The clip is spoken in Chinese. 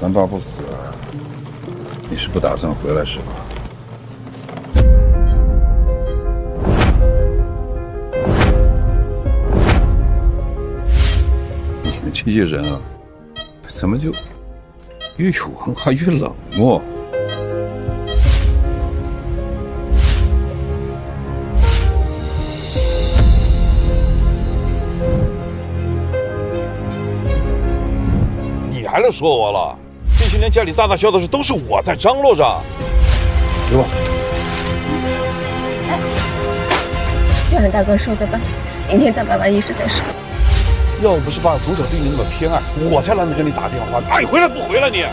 咱爸不死，你是不打算回来是吧？你们这些人啊，怎么就越有文化越冷漠？你还能说我了？这些年家里大大小小的事都是我在张罗着。给我。就按大哥说的办，明天再办完仪式再说。要不是爸从小对你那么偏爱，我才懒得跟你打电话。爱回来不回来你？